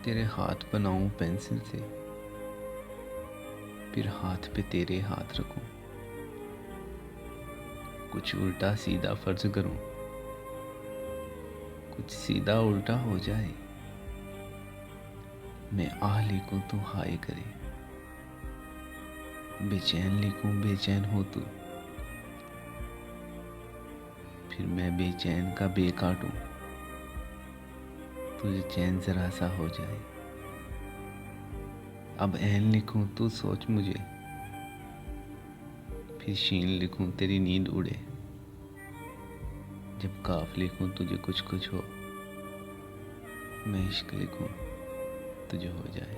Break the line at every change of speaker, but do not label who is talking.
तेरे हाथ बनाऊं पेंसिल से, फिर हाथ पे तेरे हाथ रखूं, कुछ उल्टा सीधा फर्ज करूं, कुछ सीधा उल्टा हो जाए। मैं आह लिखूं तू हाय करे, बेचैन लिखूं बेचैन हो तू, फिर मैं बेचैन का बे काटूं, तुझे चैन जरा सा हो जाए। अब ऐन लिखूं तू सोच मुझे, फिर शीन लिखूं तेरी नींद उड़े। जब काफ लिखूं तुझे कुछ कुछ हो, मैं इश्क लिखूं तुझे हो जाए।